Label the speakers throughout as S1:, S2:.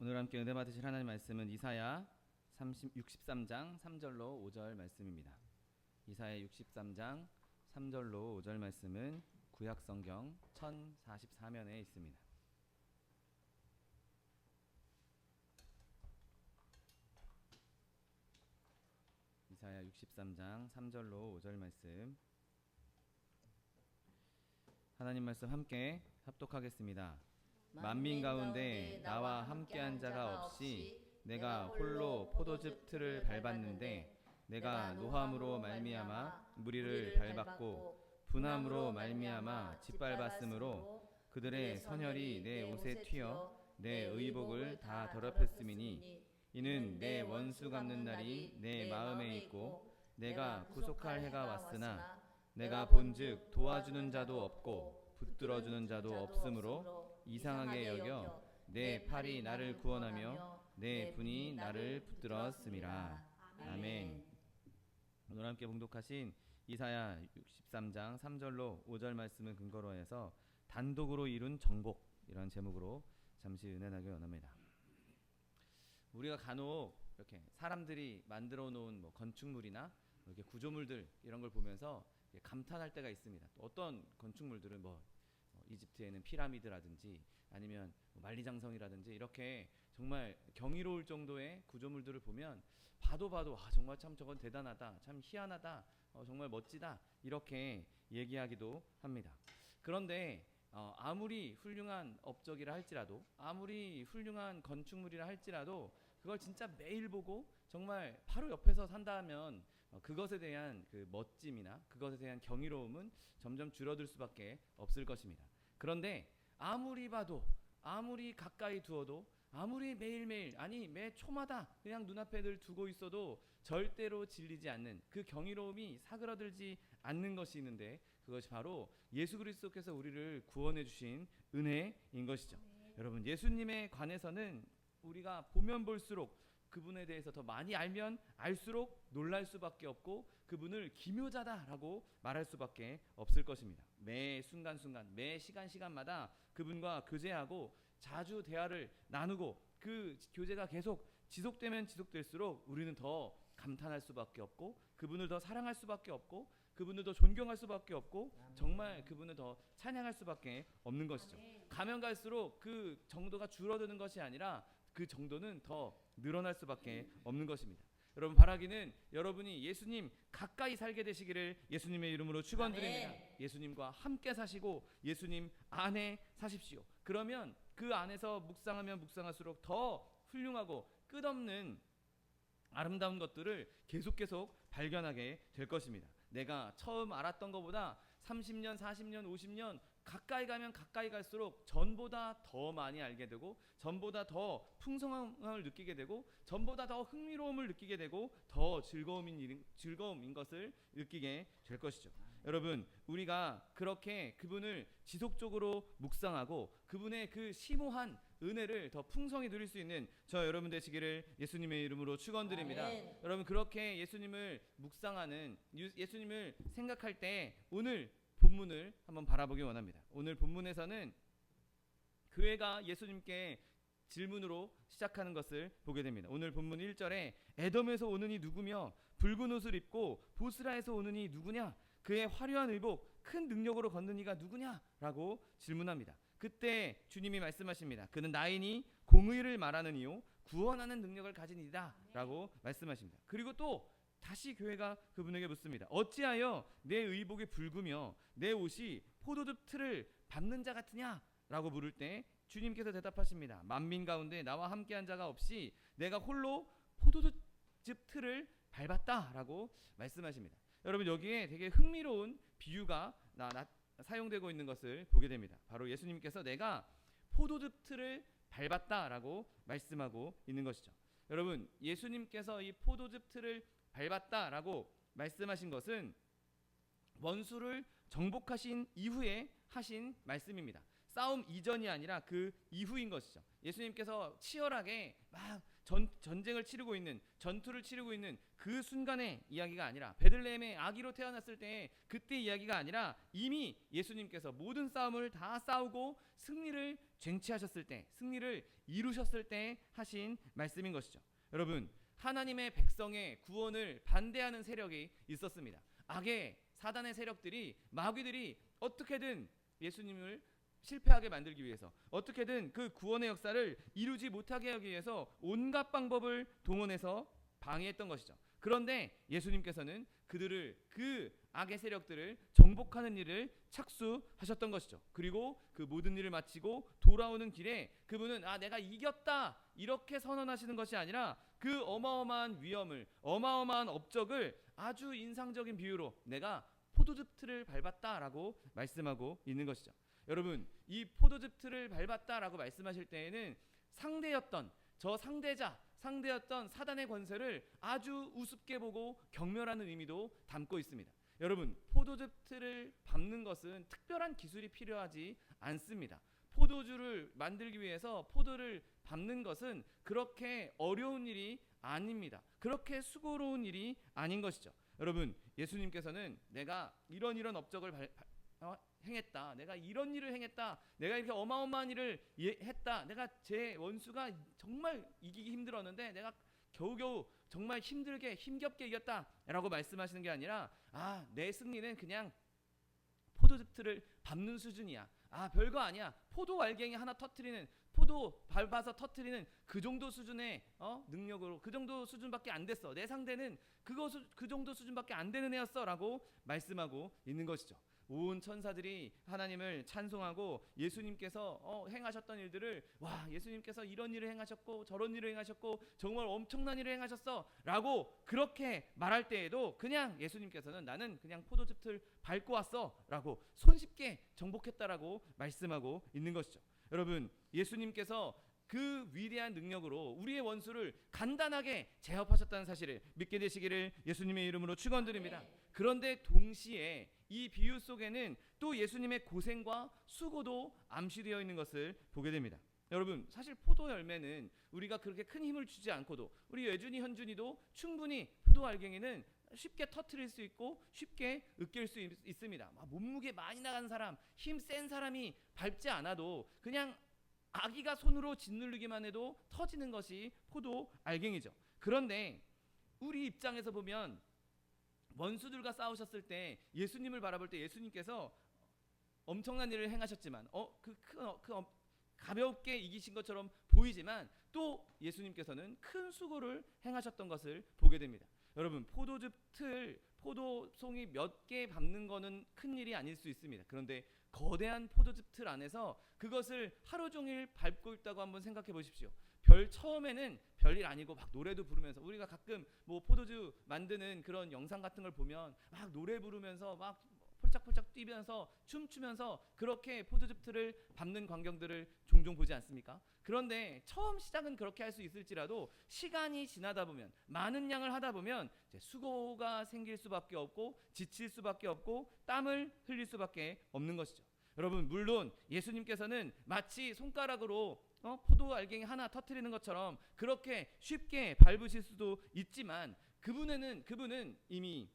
S1: 오늘 함께 은혜 받으실 하나님 말씀은 이사야 63장 3절로 5절 말씀입니다. 이사야 63장 3절로 5절 말씀은 구약성경 1044면에 있습니다. 이사야 63장 3절로 5절 말씀, 하나님 말씀 함께 합독하겠습니다. 만민 가운데 나와 함께한 자가 없이 내가 홀로 포도즙 틀을 밟았는데, 내가 노함으로 말미암아 무리를 밟았고 분함으로 말미암아 짓밟았으므로 그들의 선혈이 내 옷에 튀어 내 의복을 다 더럽혔음이니, 이는 내 원수 갚는 날이 내 마음에 있고 내가 구속할 해가 왔으나 내가 본즉 도와주는 자도 없고 붙들어주는 자도 없으므로 이상하게 여겨 내 팔이 나를 구원하며 내 분이 나를 붙들었음이라. 아멘. 오늘 함께 봉독하신 이사야 63장 3절로 5절 말씀을 근거로 해서 단독으로 이룬 정복이라는 제목으로 잠시 은혜 나누기 원합니다. 우리가 간혹 이렇게 사람들이 만들어 놓은 건축물이나 이렇게 구조물들 이런 걸 보면서 감탄할 때가 있습니다. 또 어떤 건축물들은 이집트에는 피라미드라든지 아니면 만리장성이라든지 이렇게 정말 경이로울 정도의 구조물들을 보면 봐도 정말 참 저건 대단하다, 참 희한하다, 정말 멋지다 이렇게 얘기하기도 합니다. 그런데 아무리 훌륭한 업적이라 할지라도, 아무리 훌륭한 건축물이라 할지라도 그걸 진짜 매일 보고 정말 바로 옆에서 산다면 그것에 대한 그 멋짐이나 그것에 대한 경이로움은 점점 줄어들 수밖에 없을 것입니다. 그런데 아무리 봐도, 아무리 가까이 두어도, 아무리 매일매일, 아니 매 초마다 그냥 눈앞에 늘 두고 있어도 절대로 질리지 않는 그 경이로움이 사그라들지 않는 것이 있는데, 그것이 바로 예수 그리스도께서 우리를 구원해 주신 은혜인 것이죠. 여러분, 예수님에 관해서는 우리가 보면 볼수록 그분에 대해서 더 많이 알면 알수록 놀랄 수밖에 없고 그분을 기묘자다라고 말할 수밖에 없을 것입니다. 매 순간순간, 매 시간마다 그분과 교제하고 자주 대화를 나누고 그 교제가 계속 지속되면 지속될수록 우리는 더 감탄할 수밖에 없고 그분을 더 사랑할 수밖에 없고 그분을 더 존경할 수밖에 없고 정말 그분을 더 찬양할 수밖에 없는 것이죠. 가면 갈수록 그 정도가 줄어드는 것이 아니라 그 정도는 더 늘어날 수밖에 없는 것입니다. 여러분, 바라기는 여러분이 예수님 가까이 살게 되시기를 예수님의 이름으로 축원드립니다. 예수님과 함께 사시고 예수님 안에 사십시오. 그러면 그 안에서 묵상하면 묵상할수록 더 훌륭하고 끝없는 아름다운 것들을 계속 발견하게 될 것입니다. 내가 처음 알았던 것보다 30년, 40년, 50년 가까이 가면 가까이 갈수록 전보다 더 많이 알게 되고 전보다 더 풍성함을 느끼게 되고 전보다 더 흥미로움을 느끼게 되고 더 즐거움인 것을 느끼게 될 것이죠. 여러분, 우리가 그렇게 그분을 지속적으로 묵상하고 그분의 그 심오한 은혜를 더 풍성히 누릴 수 있는 저 여러분 되시기를 예수님의 이름으로 축원드립니다. 여러분, 그렇게 예수님을 묵상하는, 예수님을 생각할 때 오늘 본문을 한번 바라보기 원합니다. 오늘 본문에서는 교회가 예수님께 질문으로 시작하는 것을 보게 됩니다. 오늘 본문 1절에 에돔에서 오는 이 누구며 붉은 옷을 입고 보스라에서 오는 이 누구냐, 그의 화려한 의복 큰 능력으로 걷는 이가 누구냐라고 질문합니다. 그때 주님이 말씀하십니다. 그는 나이니 공의를 말하는 이요 구원하는 능력을 가진 이다 라고 말씀하십니다. 그리고 또 다시 교회가 그분에게 묻습니다. 어찌하여 내 의복이 붉으며 내 옷이 포도즙 틀을 밟는 자 같으냐 라고 물을 때 주님께서 대답하십니다. 만민 가운데 나와 함께한 자가 없이 내가 홀로 포도즙 틀을 밟았다 라고 말씀하십니다. 여러분, 여기에 되게 흥미로운 비유가 사용되고 있는 것을 보게 됩니다. 바로 예수님께서 내가 포도즙 틀을 밟았다라고 말씀하고 있는 것이죠. 여러분, 예수님께서 이 포도즙 틀을 밟았다라고 말씀하신 것은 원수를 정복하신 이후에 하신 말씀입니다. 싸움 이전이 아니라 그 이후인 것이죠. 예수님께서 치열하게 막 전쟁을 치르고 있는, 전투를 치르고 있는 그 순간의 이야기가 아니라, 베들레헴의 아기로 태어났을 때 그때 이야기가 아니라, 이미 예수님께서 모든 싸움을 다 싸우고 승리를 쟁취하셨을 때, 승리를 이루셨을 때 하신 말씀인 것이죠. 여러분, 하나님의 백성의 구원을 반대하는 세력이 있었습니다. 악의 사단의 세력들이, 마귀들이 어떻게든 예수님을 실패하게 만들기 위해서, 어떻게든 그 구원의 역사를 이루지 못하게 하기 위해서 온갖 방법을 동원해서 방해했던 것이죠. 그런데 예수님께서는 그들을, 그 악의 세력들을 정복하는 일을 착수하셨던 것이죠. 그리고 그 모든 일을 마치고 돌아오는 길에 그분은 내가 이겼다 이렇게 선언하시는 것이 아니라, 그 어마어마한 위험을, 어마어마한 업적을 아주 인상적인 비유로 내가 포도즙 틀을 밟았다라고 말씀하고 있는 것이죠. 여러분, 이 포도즙 틀을 밟았다라고 말씀하실 때에는 상대였던 상대였던 사단의 권세를 아주 우습게 보고 경멸하는 의미도 담고 있습니다. 여러분, 포도즙 틀을 밟는 것은 특별한 기술이 필요하지 않습니다. 포도주를 만들기 위해서 포도를 밟는 것은 그렇게 어려운 일이 아닙니다. 그렇게 수고로운 일이 아닌 것이죠. 여러분, 예수님께서는 내가 이런 업적을 행했다, 내가 이런 일을 행했다, 내가 이렇게 어마어마한 일을 했다, 내가 제 원수가 정말 이기기 힘들었는데 내가 겨우겨우 정말 힘겹게 이겼다 라고 말씀하시는 게 아니라, 내 승리는 그냥 포도즙 틀을 밟는 수준이야, 별거 아니야, 포도 알갱이 하나 터트리는, 포도 밟아서 터트리는 그 정도 수준의 능력으로, 그 정도 수준밖에 안 됐어, 내 상대는 그 정도 수준밖에 안 되는 애였어 라고 말씀하고 있는 것이죠. 온 천사들이 하나님을 찬송하고 예수님께서 행하셨던 일들을, 예수님께서 이런 일을 행하셨고 저런 일을 행하셨고 정말 엄청난 일을 행하셨어 라고 그렇게 말할 때에도 그냥 예수님께서는 나는 그냥 포도즙 틀 밟고 왔어 라고 손쉽게 정복했다라고 말씀하고 있는 것이죠. 여러분, 예수님께서 그 위대한 능력으로 우리의 원수를 간단하게 제압하셨다는 사실을 믿게 되시기를 예수님의 이름으로 축원드립니다. 그런데 동시에 이 비유 속에는 또 예수님의 고생과 수고도 암시되어 있는 것을 보게 됩니다. 여러분, 사실 포도 열매는 우리가 그렇게 큰 힘을 주지 않고도, 우리 예준이 현준이도 충분히 포도 알갱이는 쉽게 터트릴 수 있고 쉽게 으깰 수 있습니다. 몸무게 많이 나간 사람, 힘 센 사람이 밟지 않아도 그냥 아기가 손으로 짓누르기만 해도 터지는 것이 포도 알갱이죠. 그런데 우리 입장에서 보면 원수들과 싸우셨을 때 예수님을 바라볼 때 예수님께서 엄청난 일을 행하셨지만 가볍게 이기신 것처럼 보이지만 또 예수님께서는 큰 수고를 행하셨던 것을 보게 됩니다. 여러분, 포도즙 틀, 포도송이 몇 개 밟는 거는 큰 일이 아닐 수 있습니다. 그런데 거대한 포도즙 틀 안에서 그것을 하루 종일 밟고 있다고 한번 생각해 보십시오. 처음에는 별일 아니고 막 노래도 부르면서, 우리가 가끔 포도주 만드는 그런 영상 같은 걸 보면 막 노래 부르면서 막 폴짝폴짝 뛰면서 춤추면서 그렇게 포도즙 틀을 밟는 광경들을 종종 보지 않습니까? 그런데 처음 시작은 그렇게 할 수 있을지라도 시간이 지나다 보면, 많은 양을 하다 보면 이제 수고가 생길 수밖에 없고 지칠 수밖에 없고 땀을 흘릴 수밖에 없는 것이죠. 여러분, 물론 예수님께서는 마치 손가락으로 포도 알갱이 하나 터트리는 것처럼 그렇게 쉽게 밟으실 수도 있지만, 그분은 이미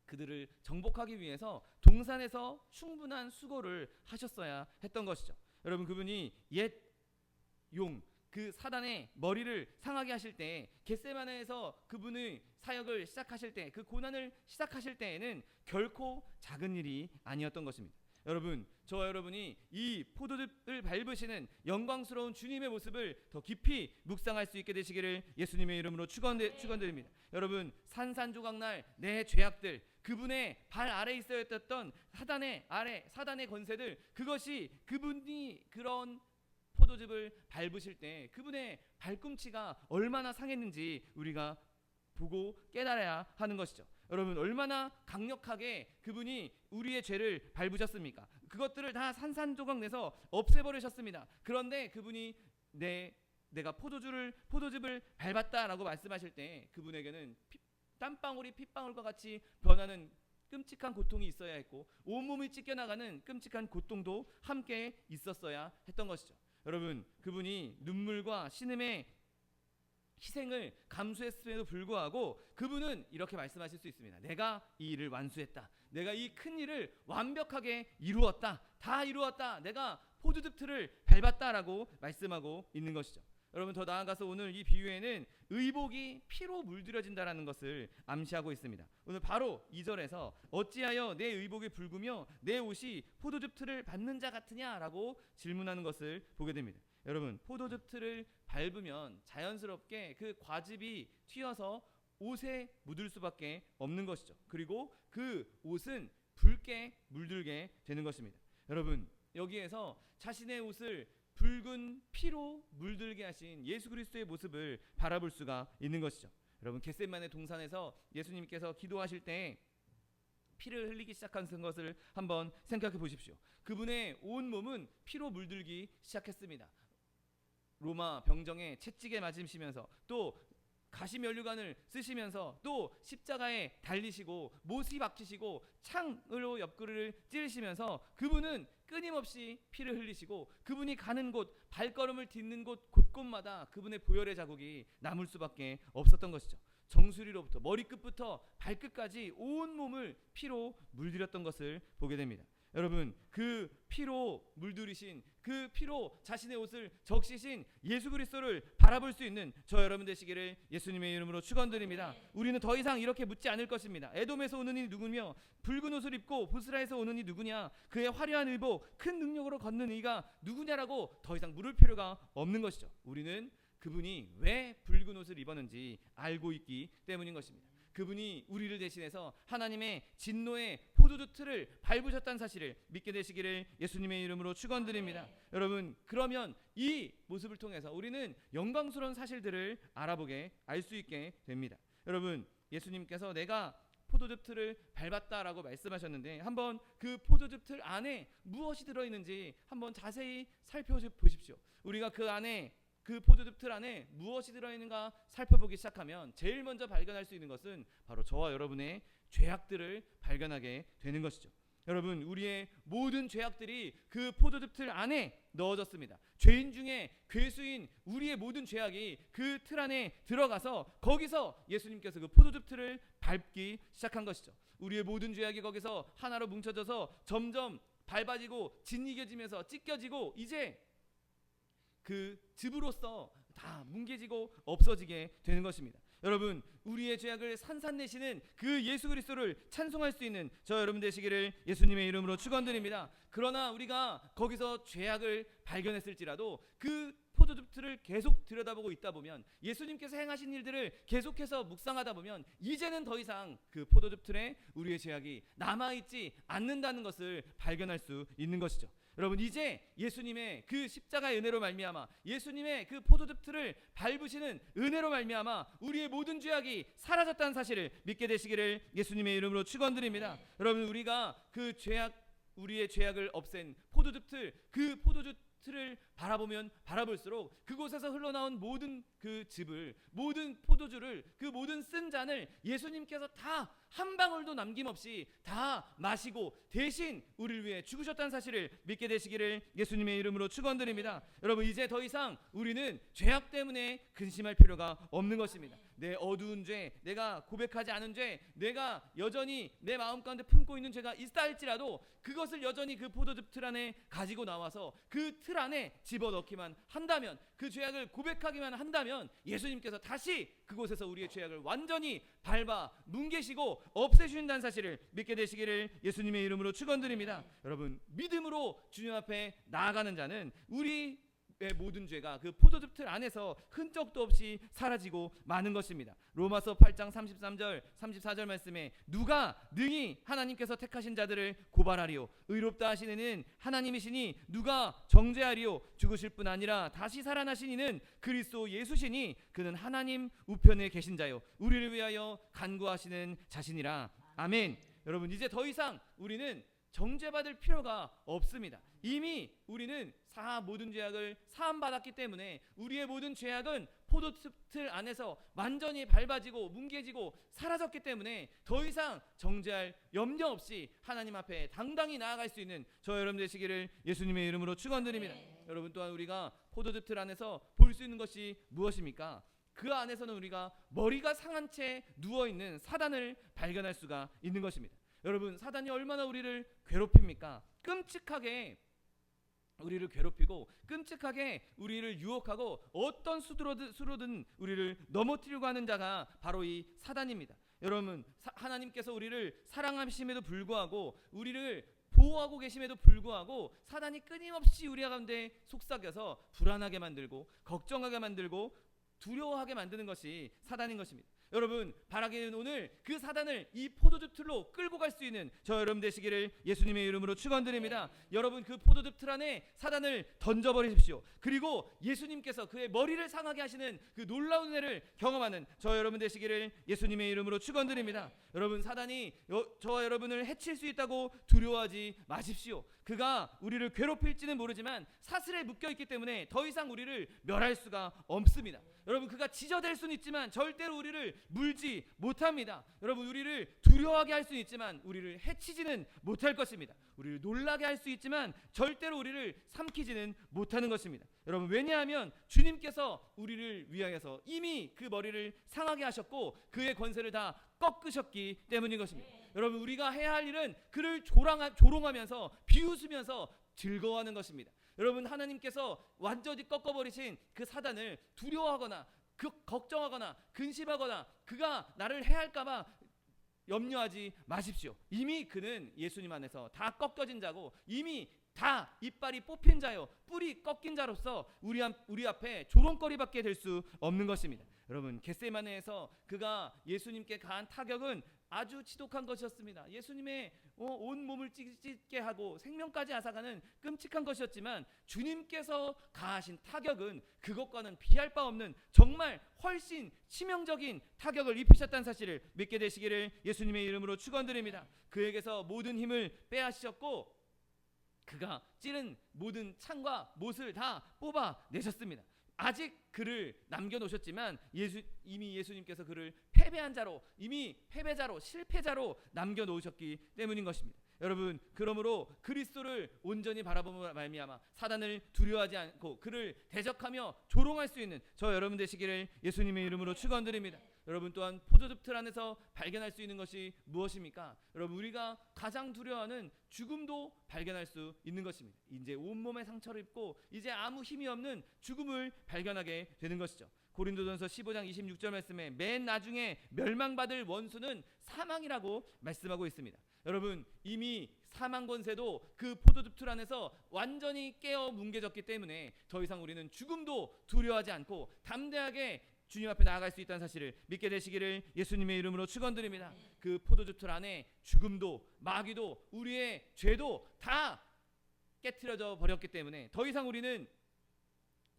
S1: 그들을 정복하기 위해서 동산에서 충분한 수고를 하셨어야 했던 것이죠. 여러분, 그분이 옛 용, 그 사단의 머리를 상하게 하실 때, 겟세마네에서 그분의 사역을 시작하실 때, 그 고난을 시작하실 때에는 결코 작은 일이 아니었던 것입니다. 여러분, 저와 여러분이 이 포도즙을 밟으시는 영광스러운 주님의 모습을 더 깊이 묵상할 수 있게 되시기를 예수님의 이름으로 축원드립니다. 여러분, 산산조각날 내 죄악들, 그분의 발 아래 있어야 했던 사단의 권세들, 그분이 그런 포도즙을 밟으실 때 그분의 발꿈치가 얼마나 상했는지 우리가 보고 깨달아야 하는 것이죠. 여러분, 얼마나 강력하게 그분이 우리의 죄를 밟으셨습니까? 그것들을 다 산산조각 내서 없애버리셨습니다. 그런데 그분이 내가 포도즙을 밟았다라고 말씀하실 때 그분에게는 땀방울이 핏방울과 같이 변하는 끔찍한 고통이 있어야 했고, 온몸이 찢겨나가는 끔찍한 고통도 함께 있었어야 했던 것이죠. 여러분, 그분이 눈물과 신음의 희생을 감수했음에도 불구하고 그분은 이렇게 말씀하실 수 있습니다. 내가 이 일을 완수했다. 내가 이 큰 일을 완벽하게 이루었다. 다 이루었다. 내가 포도즙 틀을 밟았다라고 말씀하고 있는 것이죠. 여러분, 더 나아가서 오늘 이 비유에는 의복이 피로 물들여진다라는 것을 암시하고 있습니다. 오늘 바로 2절에서 어찌하여 내 의복이 붉으며 내 옷이 포도즙 틀을 밟는 자 같으냐라고 질문하는 것을 보게 됩니다. 여러분, 포도즙 틀을 밟으면 자연스럽게 그 과즙이 튀어서 옷에 묻을 수밖에 없는 것이죠. 그리고 그 옷은 붉게 물들게 되는 것입니다. 여러분, 여기에서 자신의 옷을 붉은 피로 물들게 하신 예수 그리스도의 모습을 바라볼 수가 있는 것이죠. 여러분, 겟세마네 동산에서 예수님께서 기도하실 때 피를 흘리기 시작한 것을 한번 생각해 보십시오. 그분의 온 몸은 피로 물들기 시작했습니다. 로마 병정에 채찍에 맞으시면서 또 가시면류관을 쓰시면서 또 십자가에 달리시고 못이 박히시고 창으로 옆구리를 찌르시면서 그분은 끊임없이 피를 흘리시고 그분이 가는 곳, 발걸음을 딛는 곳 곳곳마다 그분의 보혈의 자국이 남을 수밖에 없었던 것이죠. 정수리로부터 머리끝부터 발끝까지 온 몸을 피로 물들였던 것을 보게 됩니다. 여러분, 그 피로 물들이신, 그 피로 자신의 옷을 적시신 예수 그리스도를 바라볼 수 있는 저 여러분 되시기를 예수님의 이름으로 축원드립니다. 우리는 더 이상 이렇게 묻지 않을 것입니다. 에돔에서 오는 이 누구며 붉은 옷을 입고 보스라에서 오는 이 누구냐, 그의 화려한 의복 큰 능력으로 걷는 이가 누구냐라고 더 이상 물을 필요가 없는 것이죠. 우리는 그분이 왜 붉은 옷을 입었는지 알고 있기 때문인 것입니다. 그분이 우리를 대신해서 하나님의 진노의 포도주 틀을 밟으셨다는 사실을 믿게 되시기를 예수님의 이름으로 축원드립니다. 여러분, 그러면 이 모습을 통해서 우리는 영광스러운 사실들을 알아보게 알 수 있게 됩니다. 여러분, 예수님께서 내가 포도즙 틀을 밟았다라고 말씀하셨는데 한번 그 포도즙 틀 안에 무엇이 들어있는지 한번 자세히 살펴보십시오. 우리가 그 안에 그 포도즙 틀 안에 무엇이 들어있는가 살펴보기 시작하면 제일 먼저 발견할 수 있는 것은 바로 저와 여러분의 죄악들을 발견하게 되는 것이죠. 여러분, 우리의 모든 죄악들이 그 포도즙 틀 안에 넣어졌습니다. 죄인 중에 괴수인 우리의 모든 죄악이 그 틀 안에 들어가서 거기서 예수님께서 그 포도즙 틀을 밟기 시작한 것이죠. 우리의 모든 죄악이 거기서 하나로 뭉쳐져서 점점 밟아지고 짓이겨지면서 찢겨지고 이제 그 즙으로써 다 뭉개지고 없어지게 되는 것입니다. 여러분, 우리의 죄악을 산산내시는 그 예수 그리스도를 찬송할 수 있는 저 여러분 되시기를 예수님의 이름으로 축원드립니다. 그러나 우리가 거기서 죄악을 발견했을지라도 그 포도즙 틀을 계속 들여다보고 있다 보면, 예수님께서 행하신 일들을 계속해서 묵상하다 보면 이제는 더 이상 그 포도즙 틀에 우리의 죄악이 남아있지 않는다는 것을 발견할 수 있는 것이죠. 여러분, 이제 예수님의 그 십자가의 은혜로 말미암아, 예수님의 그 포도즙 틀을 밟으시는 은혜로 말미암아 우리의 모든 죄악이 사라졌다는 사실을 믿게 되시기를 예수님의 이름으로 축원드립니다. 여러분, 우리가 그 죄악, 우리의 죄악을 없앤 포도즙 틀, 그 포도즙 틀을 바라보면 바라볼수록 그곳에서 흘러나온 모든 그 즙을, 모든 포도주를, 그 모든 쓴 잔을 예수님께서 다 한 방울도 남김없이 다 마시고 대신 우리를 위해 죽으셨다는 사실을 믿게 되시기를 예수님의 이름으로 축원드립니다. 여러분, 이제 더 이상 우리는 죄악 때문에 근심할 필요가 없는 것입니다. 내 어두운 죄, 내가 고백하지 않은 죄, 내가 여전히 내 마음 가운데 품고 있는 죄가 있다 할지라도 그것을 여전히 그 포도즙 틀 안에 가지고 나와서 그 틀 안에 집어넣기만 한다면, 그 죄악을 고백하기만 한다면 예수님께서 다시 그곳에서 우리의 죄악을 완전히 밟아 뭉개시고 없애주신다는 사실을 믿게 되시기를 예수님의 이름으로 축원드립니다. 여러분, 믿음으로 주님 앞에 나아가는 자는 우리의 모든 죄가 그 포도즙 틀 안에서 흔적도 없이 사라지고 마는 것입니다. 로마서 8장 33절 34절 말씀에 누가 능히 하나님께서 택하신 자들을 고발하리요, 의롭다 하신 이는 하나님이시니 누가 정죄하리요, 죽으실 뿐 아니라 다시 살아나신 이는 그리스도 예수시니 그는 하나님 우편에 계신 자요, 우리를 위하여 간구하시는 자신이라. 아멘. 여러분, 이제 더 이상 우리는 정죄받을 필요가 없습니다. 이미 우리는 모든 죄악을 사함받았기 때문에 우리의 모든 죄악은 포도즙 틀 안에서 완전히 밟아지고 뭉개지고 사라졌기 때문에 더 이상 정죄할 염려 없이 하나님 앞에 당당히 나아갈 수 있는 저 여러분 되시기를 예수님의 이름으로 축원드립니다. 여러분, 또한 우리가 포도즙 틀 안에서 볼 수 있는 것이 무엇입니까? 그 안에서는 우리가 머리가 상한 채 누워있는 사단을 발견할 수가 있는 것입니다. 여러분, 사단이 얼마나 우리를 괴롭힙니까? 끔찍하게 우리를 괴롭히고 끔찍하게 우리를 유혹하고 어떤 수로든 우리를 넘어뜨리려고 하는 자가 바로 이 사단입니다. 여러분, 하나님께서 우리를 사랑하심에도 불구하고 우리를 보호하고 계심에도 불구하고 사단이 끊임없이 우리 가운데 속삭여서 불안하게 만들고 걱정하게 만들고 두려워하게 만드는 것이 사단인 것입니다. 여러분, 바라기는 오늘 그 사단을 이 포도즙 틀로 끌고 갈 수 있는 저 여러분 되시기를 예수님의 이름으로 축원드립니다. 여러분, 그 포도즙 틀 안에 사단을 던져버리십시오. 그리고 예수님께서 그의 머리를 상하게 하시는 그 놀라운 은혜를 경험하는 저 여러분 되시기를 예수님의 이름으로 축원드립니다. 여러분, 사단이 저와 여러분을 해칠 수 있다고 두려워하지 마십시오. 그가 우리를 괴롭힐지는 모르지만 사슬에 묶여있기 때문에 더 이상 우리를 멸할 수가 없습니다. 여러분, 그가 지저댈 수는 있지만 절대로 우리를 물지 못합니다. 여러분, 우리를 두려워하게 할 수는 있지만 우리를 해치지는 못할 것입니다. 우리를 놀라게 할 수 있지만 절대로 우리를 삼키지는 못하는 것입니다. 여러분, 왜냐하면 주님께서 우리를 위하여서 이미 그 머리를 상하게 하셨고 그의 권세를 다 꺾으셨기 때문인 것입니다. 여러분, 우리가 해야 할 일은 그를 조롱하면서 비웃으면서 즐거워하는 것입니다. 여러분, 하나님께서 완전히 꺾어버리신 그 사단을 두려워하거나 걱정하거나 근심하거나 그가 나를 해할까봐 염려하지 마십시오. 이미 그는 예수님 안에서 다 꺾여진 자고 이미 다 이빨이 뽑힌 자요 뿔이 꺾인 자로서 우리 앞에 조롱거리밖에 될 수 없는 것입니다. 여러분, 겟세마네에서 그가 예수님께 가한 타격은 아주 지독한 것이었습니다. 예수님의 온 몸을 찢게 하고 생명까지 앗아가는 끔찍한 것이었지만 주님께서 가하신 타격은 그것과는 비할 바 없는 정말 훨씬 치명적인 타격을 입히셨다는 사실을 믿게 되시기를 예수님의 이름으로 축원드립니다. 그에게서 모든 힘을 빼앗으셨고 그가 찌른 모든 창과 못을 다 뽑아내셨습니다. 아직 그를 남겨놓으셨지만 이미 예수님께서 그를 패배한 자로, 이미 패배자로, 실패자로 남겨놓으셨기 때문인 것입니다. 여러분, 그러므로 그리스도를 온전히 바라보며 말미암아 사단을 두려워하지 않고 그를 대적하며 조롱할 수 있는 저 여러분 되시기를 예수님의 이름으로 축원드립니다. 여러분, 또한 포도즙 틀 안에서 발견할 수 있는 것이 무엇입니까? 여러분, 우리가 가장 두려워하는 죽음도 발견할 수 있는 것입니다. 이제 온몸에 상처를 입고 이제 아무 힘이 없는 죽음을 발견하게 되는 것이죠. 고린도전서 15장 26절 말씀에 맨 나중에 멸망받을 원수는 사망이라고 말씀하고 있습니다. 여러분, 이미 사망 권세도 그 포도즙 틀 안에서 완전히 깨어 뭉개졌기 때문에 더 이상 우리는 죽음도 두려워하지 않고 담대하게 주님 앞에 나아갈 수 있다는 사실을 믿게 되시기를 예수님의 이름으로 축원드립니다. 그 포도즙 틀 안에 죽음도 마귀도 우리의 죄도 다 깨트려져 버렸기 때문에 더 이상 우리는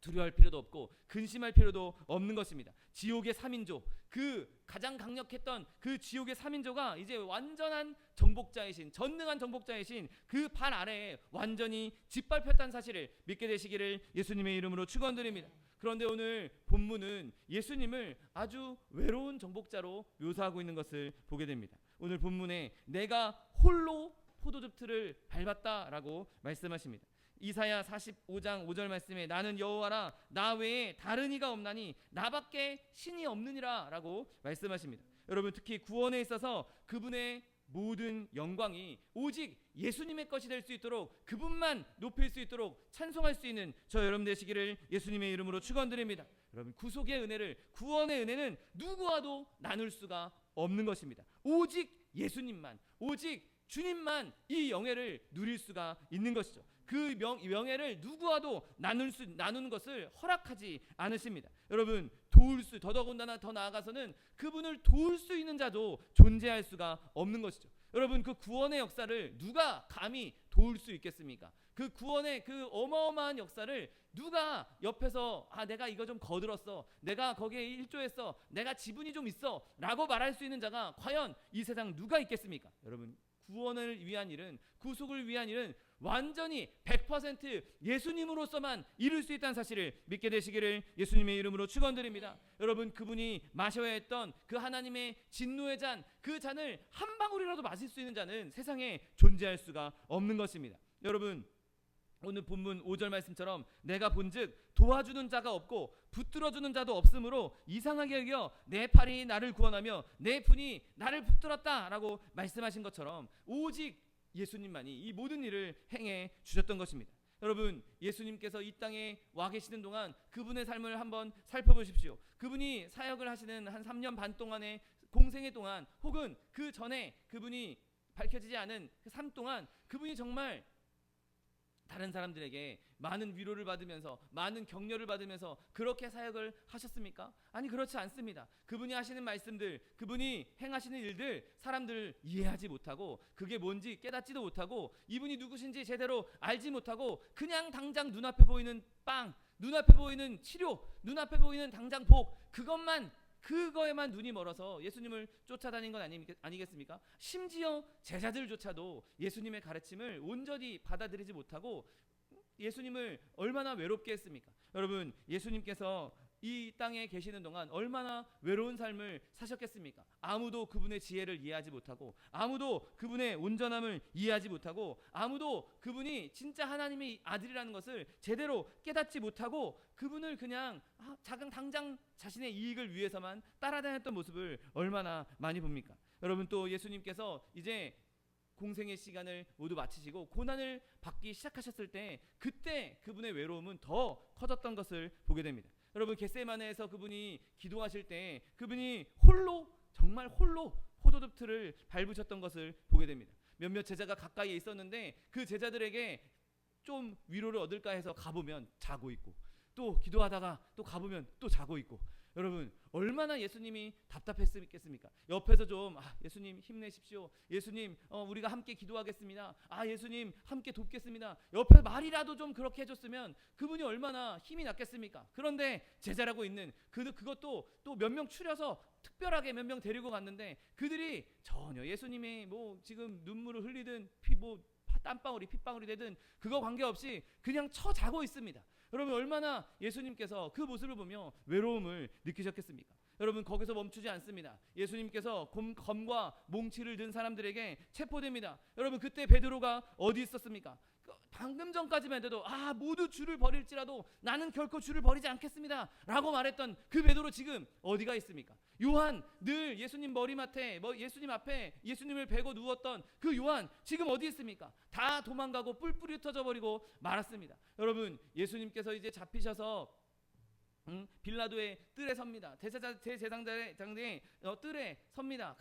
S1: 두려워할 필요도 없고 근심할 필요도 없는 것입니다. 지옥의 3인조, 그 가장 강력했던 그 지옥의 3인조가 이제 완전한 정복자이신, 전능한 정복자이신 그 발 아래에 완전히 짓밟혔다는 사실을 믿게 되시기를 예수님의 이름으로 축원드립니다. 그런데 오늘 본문은 예수님을 아주 외로운 정복자로 묘사하고 있는 것을 보게 됩니다. 오늘 본문에 내가 홀로 포도즙 틀을 밟았다라고 말씀하십니다. 이사야 45장 5절 말씀에 나는 여호와라 나 외에 다른 이가 없나니 나밖에 신이 없느니라 라고 말씀하십니다. 여러분, 특히 구원에 있어서 그분의 모든 영광이 오직 예수님의 것이 될 수 있도록 그분만 높일 수 있도록 찬송할 수 있는 저 여러분 되시기를 예수님의 이름으로 축원드립니다. 여러분, 구속의 은혜를, 구원의 은혜는 누구와도 나눌 수가 없는 것입니다. 오직 예수님만, 오직 주님만 이 영예를 누릴 수가 있는 것이죠. 그 명예를 누구와도 나누는 것을 허락하지 않으십니다. 여러분, 더더군다나 더 나아가서는 그분을 도울 수 있는 자도 존재할 수가 없는 것이죠. 여러분, 그 구원의 역사를 누가 감히 도울 수 있겠습니까? 그 구원의 그 어마어마한 역사를 누가 옆에서 내가 이거 좀 거들었어, 내가 거기에 일조했어, 내가 지분이 좀 있어 라고 말할 수 있는 자가 과연 이 세상 누가 있겠습니까? 여러분, 구원을 위한 일은, 구속을 위한 일은 완전히 100% 예수님으로서만 이룰 수 있다는 사실을 믿게 되시기를 예수님의 이름으로 축원드립니다. 여러분, 그분이 마셔야 했던 그 하나님의 진노의 잔, 그 잔을 한 방울이라도 마실 수 있는 자는 세상에 존재할 수가 없는 것입니다. 여러분, 오늘 본문 5절 말씀처럼 내가 본즉 도와주는 자가 없고 붙들어주는 자도 없으므로 이상하게 여겨 내 팔이 나를 구원하며 내 분이 나를 붙들었다라고 말씀하신 것처럼 오직 예수님만이 이 모든 일을 행해 주셨던 것입니다. 여러분, 예수님께서 이 땅에 와 계시는 동안 그분의 삶을 한번 살펴보십시오. 그분이 사역을 하시는 한 3년 반 동안의 공생애 동안, 혹은 그 전에 그분이 밝혀지지 않은 그 삶 동안 그분이 정말 다른 사람들에게 많은 위로를 받으면서 많은 격려를 받으면서 그렇게 사역을 하셨습니까? 아니, 그렇지 않습니다. 그분이 하시는 말씀들, 그분이 행하시는 일들 사람들 이해하지 못하고 그게 뭔지 깨닫지도 못하고 이분이 누구신지 제대로 알지 못하고 그냥 당장 눈앞에 보이는 빵, 눈앞에 보이는 치료, 눈앞에 보이는 당장 복, 그거에만 눈이 멀어서 예수님을 쫓아다닌 건 아니겠습니까? 심지어 제자들조차도 예수님의 가르침을 온전히 받아들이지 못하고 예수님을 얼마나 외롭게 했습니까? 여러분, 예수님께서 이 땅에 계시는 동안 얼마나 외로운 삶을 사셨겠습니까? 아무도 그분의 지혜를 이해하지 못하고, 아무도 그분의 온전함을 이해하지 못하고, 아무도 그분이 진짜 하나님의 아들이라는 것을 제대로 깨닫지 못하고 그분을 그냥 당장 자신의 이익을 위해서만 따라다녔던 모습을 얼마나 많이 봅니까? 여러분, 또 예수님께서 이제 공생의 시간을 모두 마치시고 고난을 받기 시작하셨을 때 그때 그분의 외로움은 더 커졌던 것을 보게 됩니다. 여러분, 겟세마네에서 그분이 기도하실 때 그분이 정말 홀로 포도즙 틀을 밟으셨던 것을 보게 됩니다. 몇몇 제자가 가까이에 있었는데 그 제자들에게 좀 위로를 얻을까 해서 가보면 자고 있고, 또 기도하다가 또 가보면 또 자고 있고, 여러분 얼마나 예수님이 답답했겠습니까? 옆에서 좀 예수님 힘내십시오. 예수님 우리가 함께 기도하겠습니다. 예수님 함께 돕겠습니다. 옆에서 말이라도 좀 그렇게 해줬으면 그분이 얼마나 힘이 났겠습니까? 그런데 제자라고 있는 그것도 또 몇 명 추려서 특별하게 몇 명 데리고 갔는데 그들이 전혀 예수님이 지금 눈물을 흘리든 땀방울이 핏방울이 되든 그거 관계없이 그냥 자고 있습니다. 여러분, 얼마나 예수님께서 그 모습을 보며 외로움을 느끼셨겠습니까? 여러분, 거기서 멈추지 않습니다. 예수님께서 검과 몽치를 든 사람들에게 체포됩니다. 여러분, 그때 베드로가 어디 있었습니까? 방금 전까지만 해도 모두 주를 버릴지라도 나는 결코 주를 버리지 않겠습니다 라고 말했던 그 베드로 지금 어디가 있습니까? 요한, 늘 예수님 머리맡에 예수님 앞에 예수님을 베고 누웠던 그 요한 지금 어디 있습니까? 다 도망가고 뿔뿔이 흩어져 버리고 말았습니다. 여러분, 예수님께서 이제 잡히셔서 빌라도의 뜰에 섭니다. 대제사장의 뜰에 섭니다.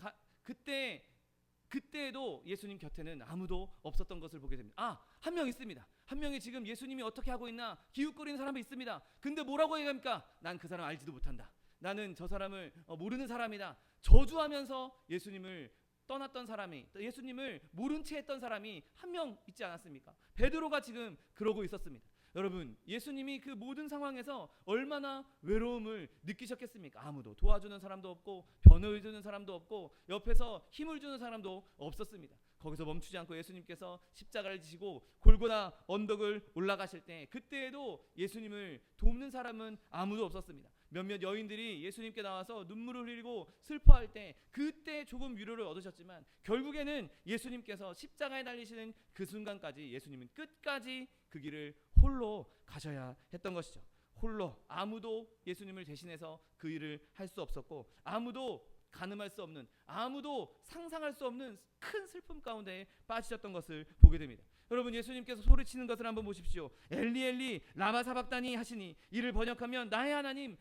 S1: 그때에도 예수님 곁에는 아무도 없었던 것을 보게 됩니다. 한 명 있습니다. 한 명이 지금 예수님이 어떻게 하고 있나 기웃거리는 사람이 있습니다. 근데 뭐라고 얘기합니까? 난 그 사람 알지도 못한다. 나는 저 사람을 모르는 사람이다. 저주하면서 예수님을 떠났던 사람이, 예수님을 모른 채 했던 사람이 한 명 있지 않았습니까? 베드로가 지금 그러고 있었습니다. 여러분, 예수님이 그 모든 상황에서 얼마나 외로움을 느끼셨겠습니까? 아무도 도와주는 사람도 없고 변호해주는 사람도 없고 옆에서 힘을 주는 사람도 없었습니다. 거기서 멈추지 않고 예수님께서 십자가를 지시고 골고다 언덕을 올라가실 때 그때에도 예수님을 돕는 사람은 아무도 없었습니다. 몇몇 여인들이 예수님께 나와서 눈물을 흘리고 슬퍼할 때 그때 조금 위로를 얻으셨지만 결국에는 예수님께서 십자가에 달리시는 그 순간까지 예수님은 끝까지 그 길을 홀로 가셔야 했던 것이죠. 홀로 아무도 예수님을 대신해서 그 일을 할 수 없었고 아무도 가늠할 수 없는, 아무도 상상할 수 없는 큰 슬픔 가운데 빠지셨던 것을 보게 됩니다. 여러분, 예수님께서 소리치는 것을 한번 보십시오. 엘리 엘리 라마 사박다니 하시니 이를 번역하면 나의 하나님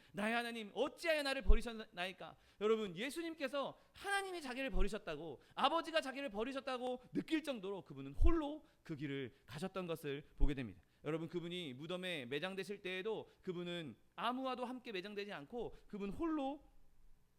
S1: 어찌하여 나를 버리셨나이까. 여러분, 예수님께서 하나님이 자기를 버리셨다고, 아버지가 자기를 버리셨다고 느낄 정도로 그분은 홀로 그 길을 가셨던 것을 보게 됩니다. 여러분, 그분이 무덤에 매장되실 때에도 그분은 아무와도 함께 매장되지 않고 그분 홀로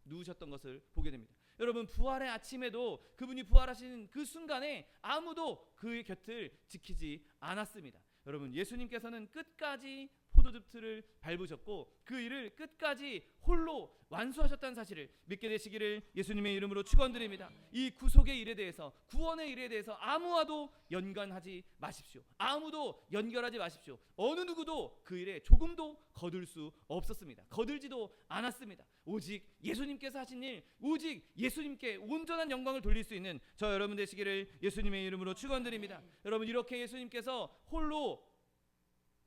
S1: 누우셨던 것을 보게 됩니다. 여러분, 부활의 아침에도 그분이 부활하시는 그 순간에 아무도 그의 곁을 지키지 않았습니다. 여러분, 예수님께서는 끝까지 포도즙 틀을 밟으셨고 그 일을 끝까지 홀로 완수하셨다는 사실을 믿게 되시기를 예수님의 이름으로 축원드립니다. 이 구속의 일에 대해서, 구원의 일에 대해서 아무와도 연관하지 마십시오. 아무도 연결하지 마십시오. 어느 누구도 그 일에 조금도 거둘 수 없었습니다. 거들지도 않았습니다. 오직 예수님께서 하신 일, 오직 예수님께 온전한 영광을 돌릴 수 있는 저 여러분 되시기를 예수님의 이름으로 축원드립니다. 여러분, 이렇게 예수님께서 홀로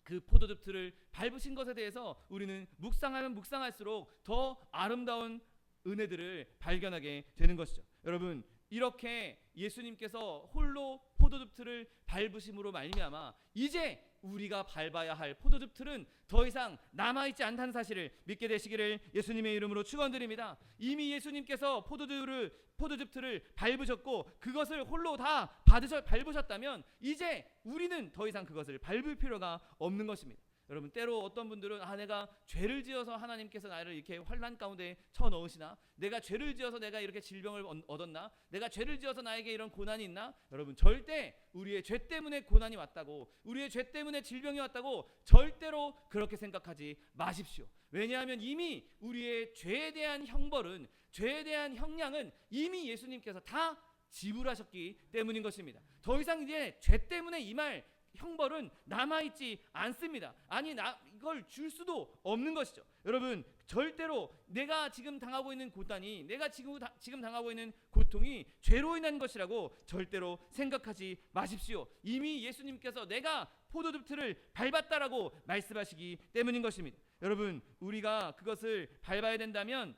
S1: 그 포도즙 틀을 밟으신 것에 대해서 우리는 묵상하면 묵상할수록 더 아름다운 은혜들을 발견하게 되는 것이죠. 여러분, 이렇게 예수님께서 홀로 포도즙 틀을 밟으심으로 말미암아 이제 우리가 밟아야 할 포도즙 틀은 더 이상 남아있지 않다는 사실을 믿게 되시기를 예수님의 이름으로 축원드립니다. 이미 예수님께서 포도즙 틀을 밟으셨고 그것을 홀로 다 밟으셨다면 이제 우리는 더 이상 그것을 밟을 필요가 없는 것입니다. 여러분, 때로 어떤 분들은 내가 죄를 지어서 하나님께서 나를 이렇게 환난 가운데 쳐넣으시나? 내가 죄를 지어서 내가 이렇게 질병을 얻었나? 내가 죄를 지어서 나에게 이런 고난이 있나? 여러분, 절대 우리의 죄 때문에 고난이 왔다고, 우리의 죄 때문에 질병이 왔다고 절대로 그렇게 생각하지 마십시오. 왜냐하면 이미 우리의 죄에 대한 형벌은, 죄에 대한 형량은 이미 예수님께서 다 지불하셨기 때문인 것입니다. 더 이상 이제 죄 때문에 임할 형벌은 남아있지 않습니다. 아니, 이걸 줄 수도 없는 것이죠. 여러분, 절대로 내가 지금 당하고 있는 고난이, 내가 지금 당하고 있는 고통이 죄로 인한 것이라고 절대로 생각하지 마십시오. 이미 예수님께서 내가 포도즙 틀을 밟았다라고 말씀하시기 때문인 것입니다. 여러분, 우리가 그것을 밟아야 된다면,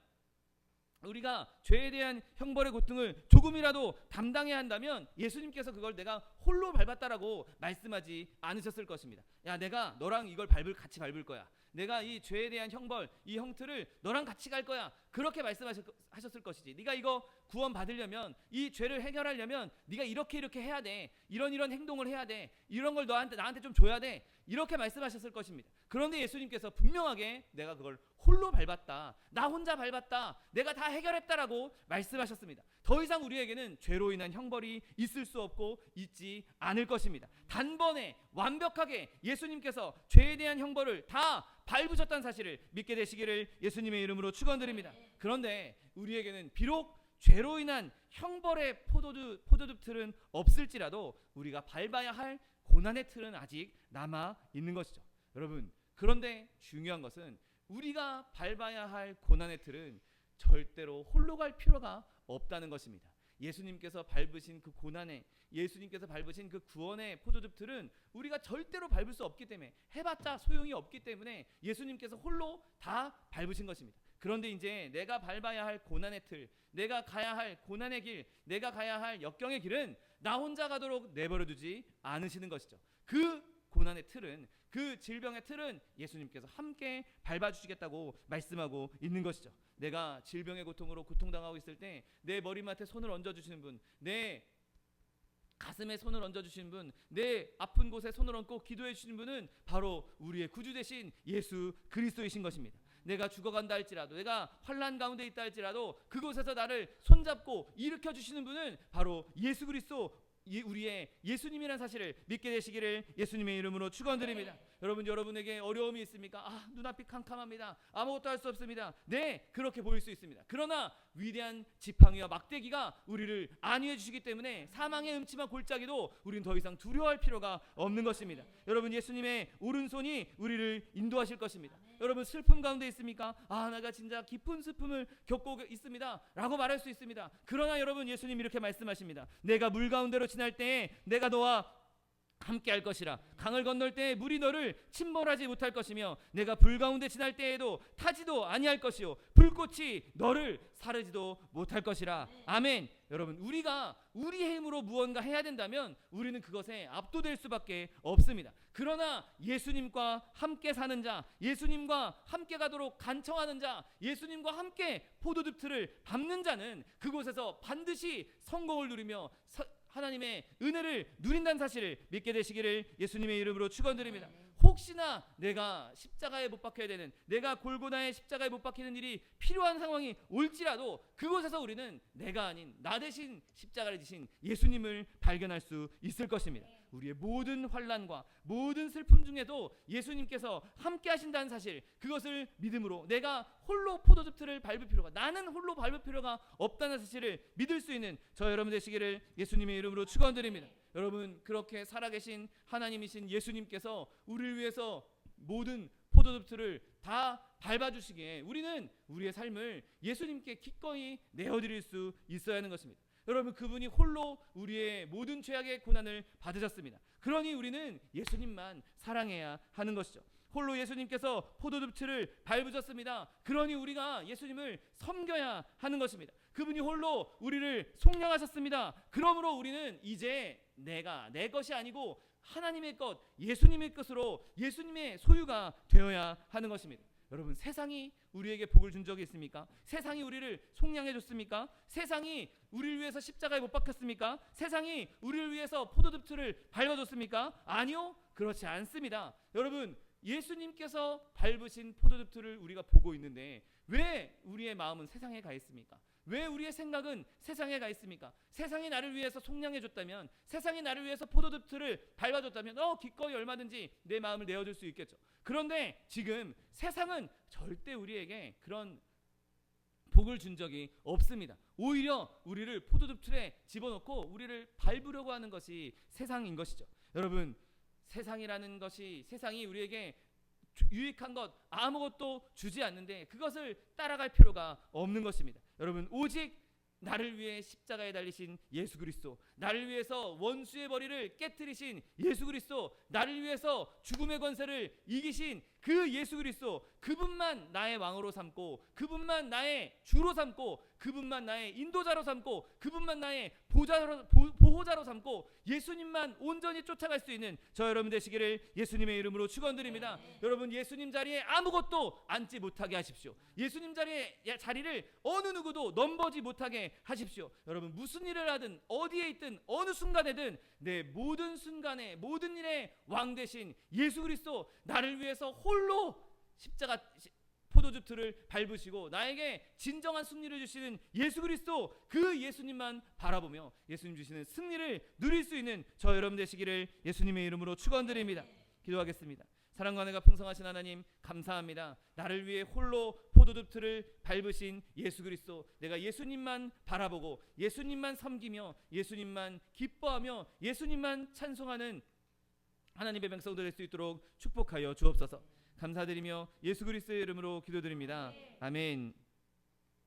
S1: 우리가 죄에 대한 형벌의 고통을 조금이라도 담당해야 한다면 예수님께서 그걸 내가 홀로 밟았다라고 말씀하지 않으셨을 것입니다. 야, 내가 너랑 이걸 같이 밟을 거야. 내가 이 죄에 대한 형벌, 이 형틀을 너랑 같이 갈 거야. 그렇게 말씀하셨을 것이지. 네가 이거 구원 받으려면, 이 죄를 해결하려면 네가 이렇게 해야 돼. 이런 행동을 해야 돼. 이런 걸 나한테 좀 줘야 돼. 이렇게 말씀하셨을 것입니다. 그런데 예수님께서 분명하게 내가 그걸 홀로 밟았다, 나 혼자 밟았다, 내가 다 해결했다라고 말씀하셨습니다. 더 이상 우리에게는 죄로 인한 형벌이 있을 수 없고 있지 않을 것입니다. 단번에 완벽하게 예수님께서 죄에 대한 형벌을 다 밟으셨다는 사실을 믿게 되시기를 예수님의 이름으로 축원드립니다. 그런데 우리에게는 비록 죄로 인한 형벌의 포도즙 틀은 없을지라도 우리가 밟아야 할 고난의 틀은 아직 남아 있는 것이죠. 여러분, 그런데 중요한 것은 우리가 밟아야 할 고난의 틀은 절대로 홀로 갈 필요가 없다는 것입니다. 예수님께서 밟으신 그 고난의, 예수님께서 밟으신 그 구원의 포도즙 틀은 우리가 절대로 밟을 수 없기 때문에, 해봤자 소용이 없기 때문에 예수님께서 홀로 다 밟으신 것입니다. 그런데 이제 내가 밟아야 할 고난의 틀, 내가 가야 할 고난의 길, 내가 가야 할 역경의 길은 나 혼자 가도록 내버려두지 않으시는 것이죠. 그 고난의 틀은, 그 질병의 틀은 예수님께서 함께 밟아주시겠다고 말씀하고 있는 것이죠. 내가 질병의 고통으로 고통당하고 있을 때 내 머리맡에 손을 얹어주시는 분, 내 가슴에 손을 얹어주시는 분, 내 아픈 곳에 손을 얹고 기도해 주시는 분은 바로 우리의 구주 되신 예수 그리스도이신 것입니다. 내가 죽어간다 할지라도, 내가 환난 가운데 있다 할지라도 그곳에서 나를 손잡고 일으켜 주시는 분은 바로 예수 그리스도, 우리의 예수님이라는 사실을 믿게 되시기를 예수님의 이름으로 축원드립니다. 여러분, 여러분에게 어려움이 있습니까? 눈앞이 캄캄합니다. 아무것도 할 수 없습니다. 네, 그렇게 보일 수 있습니다. 그러나 위대한 지팡이와 막대기가 우리를 안위해 주시기 때문에 사망의 음침한 골짜기도 우리는 더 이상 두려워할 필요가 없는 것입니다. 여러분, 예수님의 오른손이 우리를 인도하실 것입니다. 여러분, 슬픔 가운데 있습니까? 내가 진짜 깊은 슬픔을 겪고 있습니다 라고 말할 수 있습니다. 그러나 여러분, 예수님 이렇게 말씀하십니다. 내가 물 가운데로 지날 때에 내가 너와 함께 할 것이라. 강을 건널 때에 물이 너를 침몰하지 못할 것이며 내가 불 가운데 지날 때에도 타지도 아니할 것이요 불꽃이 너를 사르지도 못할 것이라. 아멘. 여러분, 우리가 우리의 힘으로 무언가 해야 된다면 우리는 그것에 압도될 수밖에 없습니다. 그러나 예수님과 함께 사는 자, 예수님과 함께 가도록 간청하는 자, 예수님과 함께 포도즙 틀을 밟는 자는 그곳에서 반드시 성공을 누리며 하나님의 은혜를 누린다는 사실을 믿게 되시기를 예수님의 이름으로 축원드립니다. 혹시나 내가 십자가에 못 박혀야 되는, 내가 골고나의 십자가에 못 박히는 일이 필요한 상황이 올지라도 그곳에서 우리는 내가 아닌 나 대신 십자가를 지신 예수님을 발견할 수 있을 것입니다. 우리의 모든 환난과 모든 슬픔 중에도 예수님께서 함께 하신다는 사실, 그것을 믿음으로 내가 홀로 포도즙 틀을 밟을 필요가, 나는 홀로 밟을 필요가 없다는 사실을 믿을 수 있는 저 여러분 되시기를 예수님의 이름으로 축원드립니다. 여러분, 그렇게 살아계신 하나님이신 예수님께서 우리를 위해서 모든 포도즙 틀을 다 밟아주시기에 우리는 우리의 삶을 예수님께 기꺼이 내어드릴 수 있어야 하는 것입니다.
S2: 여러분, 그분이 홀로 우리의 모든 죄악의 고난을 받으셨습니다. 그러니 우리는 예수님만 사랑해야 하는 것이죠. 홀로 예수님께서 포도즙틀을 밟으셨습니다. 그러니 우리가 예수님을 섬겨야 하는 것입니다. 그분이 홀로 우리를 속량하셨습니다. 그러므로 우리는 이제 내가 내 것이 아니고 하나님의 것, 예수님의 것으로 예수님의 소유가 되어야 하는 것입니다. 여러분, 세상이 우리에게 복을 준 적이 있습니까? 세상이 우리를 속량해 줬습니까? 세상이 우리를 위해서 십자가에 못 박혔습니까? 세상이 우리를 위해서 포도즙틀을 밟아줬습니까? 아니요, 그렇지 않습니다. 여러분, 예수님께서 밟으신 포도즙틀을 우리가 보고 있는데 왜 우리의 마음은 세상에 가 있습니까? 왜 우리의 생각은 세상에 가 있습니까? 세상이 나를 위해서 속량해 줬다면, 세상이 나를 위해서 포도즙틀을 밟아줬다면 기꺼이 얼마든지 내 마음을 내어줄 수 있겠죠. 그런데 지금 세상은 절대 우리에게 그런 복을 준 적이 없습니다. 오히려 우리를 포도즙틀에 집어넣고 우리를 밟으려고 하는 것이 세상인 것이죠. 여러분, 세상이라는 것이, 세상이 우리에게 유익한 것 아무것도 주지 않는데 그것을 따라갈 필요가 없는 것입니다. 여러분, 오직 나를 위해 십자가에 달리신 예수 그리스도, 나를 위해서 원수의 머리를 깨뜨리신 예수 그리스도, 나를 위해서 죽음의 권세를 이기신 그 예수 그리스도, 그분만 나의 왕으로 삼고, 그분만 나의 주로 삼고, 그분만 나의 인도자로 삼고, 그분만 나의 보호자로 삼고, 예수님만 온전히 쫓아갈 수 있는 저 여러분 되시기를 예수님의 이름으로 축원드립니다. 여러분, 예수님 자리에 아무것도 앉지 못하게 하십시오. 예수님 자리를 어느 누구도 넘보지 못하게 하십시오. 여러분, 무슨 일을 하든 어디에 있든 어느 순간에든 내 모든 순간에 모든 일에 왕 되신 예수 그리스도, 나를 위해서 홀로 십자가 포도즙틀을 밟으시고 나에게 진정한 승리를 주시는 예수 그리스도, 그 예수님만 바라보며 예수님 주시는 승리를 누릴 수 있는 저 여러분 되시기를 예수님의 이름으로 축원드립니다. 기도하겠습니다. 사랑과 은혜가 풍성하신 하나님, 감사합니다. 나를 위해 홀로 포도즙틀을 밟으신 예수 그리스도, 내가 예수님만 바라보고 예수님만 섬기며 예수님만 기뻐하며 예수님만 찬송하는 하나님의 백성들 될 수 있도록 축복하여 주옵소서. 감사드리며 예수 그리스도의 이름으로 기도드립니다. 아멘.